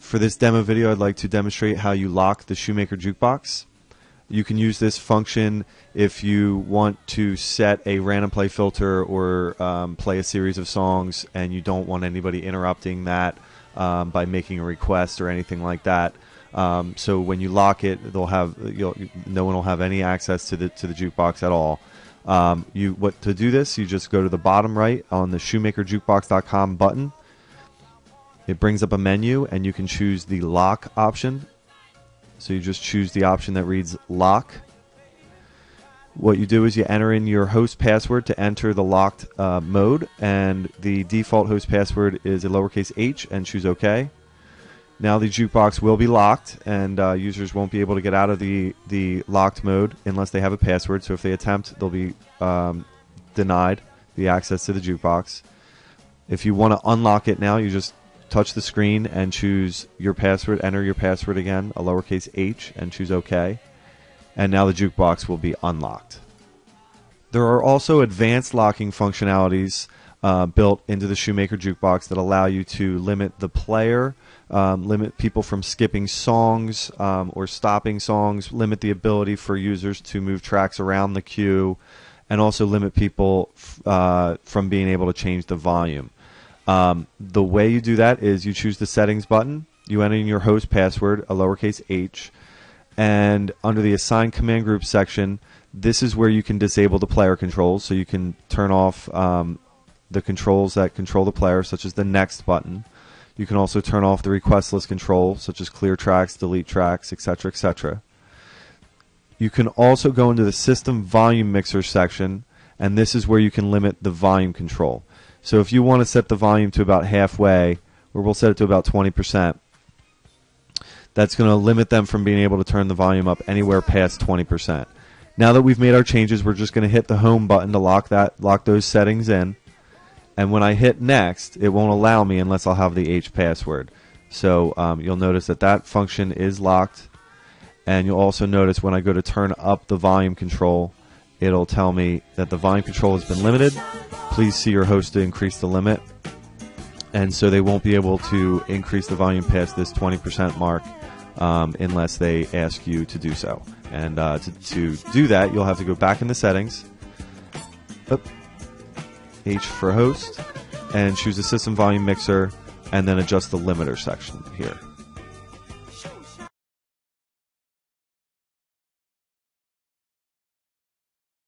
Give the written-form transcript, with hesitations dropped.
For this demo video, I'd like to demonstrate how you lock the Shoemaker Jukebox. You can use this function if you want to set a random play filter or play a series of songs and you don't want anybody interrupting that by making a request or anything like that. So when you lock it, no one will have any access to the jukebox at all. To do this, you just go to the bottom right on the shoemakerjukebox.com button. It brings up a menu and you can choose the lock option. So you just choose the option that reads lock. What you do is you enter in your host password to enter the locked mode, and the default host password is a lowercase h, and choose OK. Now the jukebox will be locked, and users won't be able to get out of the locked mode unless they have a password. So if they attempt, they'll be denied the access to the jukebox. If you want to unlock it now, you just touch the screen and choose your password, enter your password again, a lowercase h, and choose OK. And now the jukebox will be unlocked. There are also advanced locking functionalities built into the Shoemaker Jukebox that allow you to limit the player, limit people from skipping songs or stopping songs, limit the ability for users to move tracks around the queue, and also limit people from being able to change the volume. The way you do that is you choose the settings button, you enter in your host password, a lowercase h, and under the assign command group section, this is where you can disable the player controls. So you can turn off the controls that control the player, such as the next button. You can also turn off the request list control, such as clear tracks, delete tracks, etc., etc. You can also go into the system volume mixer section, and this is where you can limit the volume control. So if you want to set the volume to about halfway, or we'll set it to about 20%, that's going to limit them from being able to turn the volume up anywhere past 20%. Now that we've made our changes, we're just going to hit the home button to lock those settings in. And when I hit next, it won't allow me unless I'll have the H password. So you'll notice that function is locked. And you'll also notice when I go to turn up the volume control, it'll tell me that the volume control has been limited. Please see your host to increase the limit. And so they won't be able to increase the volume past this 20% mark unless they ask you to do so. And to do that, you'll have to go back in the settings, H for host, and choose the system volume mixer, and then adjust the limiter section here.